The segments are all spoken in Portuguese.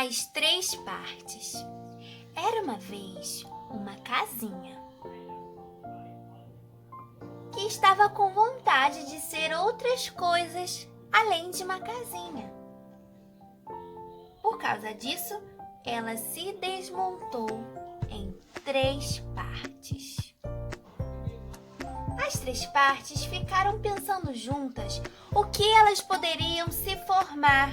As três partes. Era uma vez uma casinha que estava com vontade de ser outras coisas além de uma casinha. Por causa disso, ela se desmontou em três partes. As três partes ficaram pensando juntas o que elas poderiam se formar.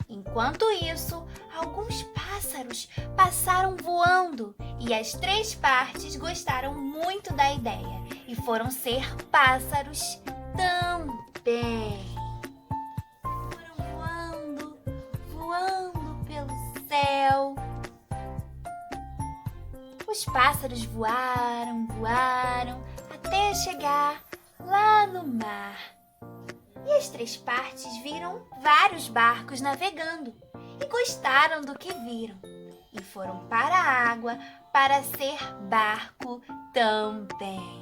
Enquanto isso, alguns pássaros passaram voando e as três partes gostaram muito da ideia e foram ser pássaros também. Foram voando pelo céu. Os pássaros voaram até chegar lá no mar. E as três partes viram vários barcos navegando e gostaram do que viram. E foram para a água para ser barco também.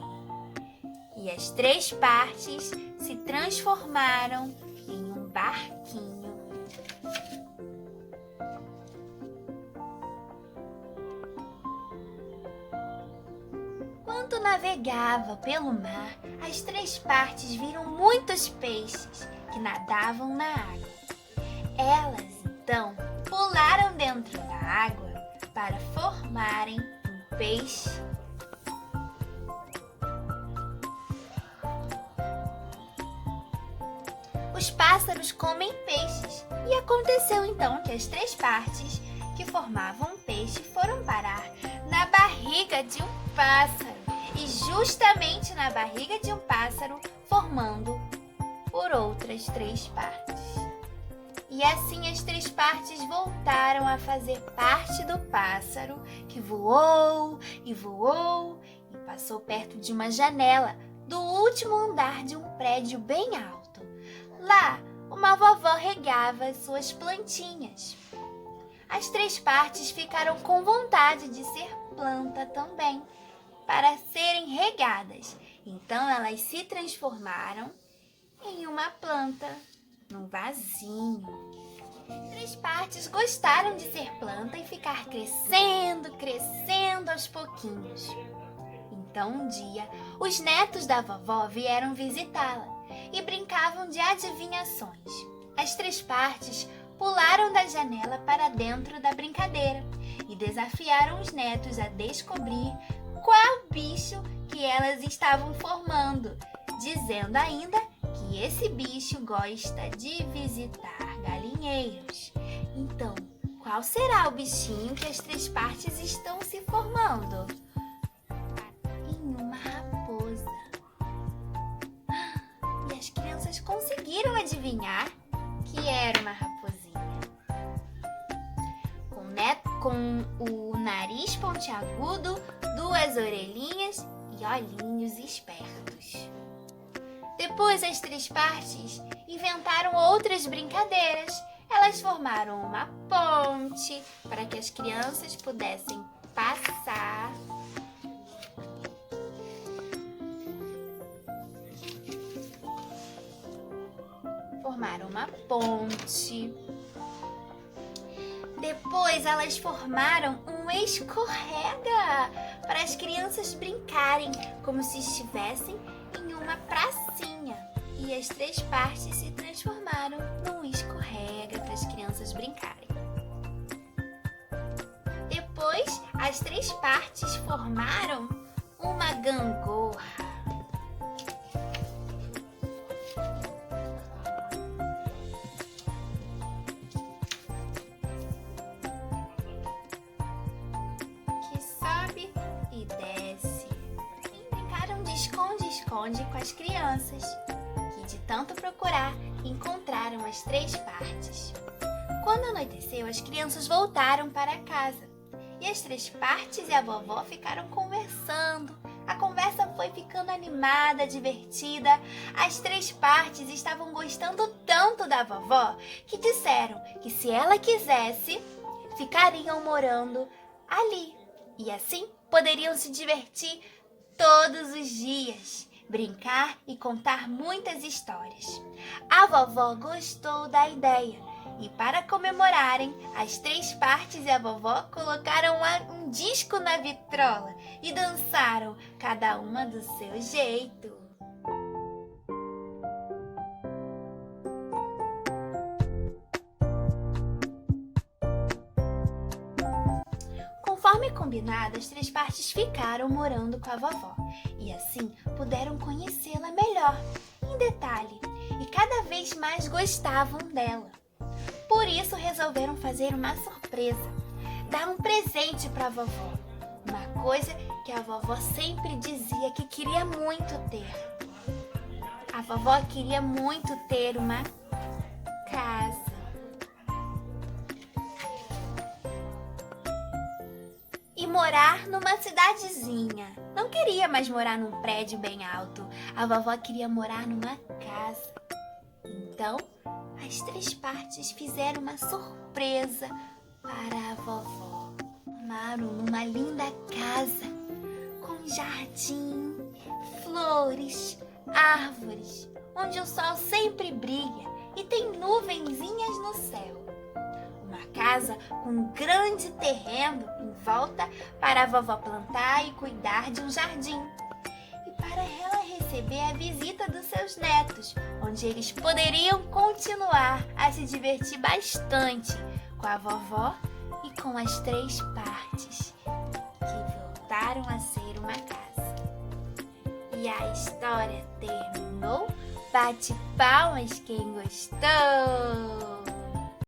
E as três partes se transformaram em um barquinho. Quando navegava pelo mar, as três partes viram muitos peixes que nadavam na água. Elas, então, pularam dentro da água para formarem um peixe. Os pássaros comem peixes e aconteceu então que as três partes que formavam um peixe foram parar na barriga de um pássaro. E justamente na barriga de um pássaro, formando por outras três partes. E assim as três partes voltaram a fazer parte do pássaro, que voou e passou perto de uma janela do último andar de um prédio bem alto. Lá, uma vovó regava as suas plantinhas. As três partes ficaram com vontade de ser planta também, para serem regadas. Então elas se transformaram em uma planta, num vasinho. Três partes gostaram de ser planta e ficar crescendo aos pouquinhos. Então um dia, os netos da vovó vieram visitá-la e brincavam de adivinhações. As três partes pularam da janela para dentro da brincadeira e desafiaram os netos a descobrir qual bicho que elas estavam formando, dizendo ainda que esse bicho gosta de visitar galinheiros. Então, qual será o bichinho que as três partes estão se formando? Em uma raposa. E as crianças conseguiram adivinhar que era uma raposinha. Com o nariz pontiagudo, duas orelhinhas e olhinhos espertos. Depois as três partes inventaram outras brincadeiras. Elas formaram uma ponte para que as crianças pudessem passar. Formaram uma ponte. Depois elas formaram um escorrega para as crianças brincarem como se estivessem em uma pracinha. E as três partes se transformaram num escorrega para as crianças brincarem. Depois as três partes formaram uma gangorra. Esconde com as crianças, que de tanto procurar, encontraram as três partes. Quando anoiteceu, as crianças voltaram para casa e as três partes e a vovó ficaram conversando. A conversa foi ficando animada, divertida. As três partes estavam gostando tanto da vovó que disseram que se ela quisesse, ficariam morando ali e assim poderiam se divertir todos os dias, brincar e contar muitas histórias. A vovó gostou da ideia E para comemorarem, as 3 partes e a vovó colocaram um disco na vitrola e dançaram, cada uma do seu jeito. Conforme combinado, as 3 partes ficaram morando com a vovó e assim puderam conhecê-la melhor, em detalhe, e cada vez mais gostavam dela. Por isso resolveram fazer uma surpresa, dar um presente para a vovó, uma coisa que a vovó sempre dizia que queria muito ter. A vovó queria muito ter uma casa. E morar numa cidadezinha. Não queria mais morar num prédio bem alto. A vovó queria morar numa casa. Então, as 3 partes fizeram uma surpresa para a vovó. Moraram numa linda casa, com jardim, flores, árvores, onde o sol sempre brilha e tem nuvenzinhas no céu. Uma casa com um grande terreno em volta para a vovó plantar e cuidar de um jardim. E para ela receber a visita dos seus netos, onde eles poderiam continuar a se divertir bastante com a vovó e com as 3 partes, que voltaram a ser uma casa. E a história terminou. Bate palmas quem gostou!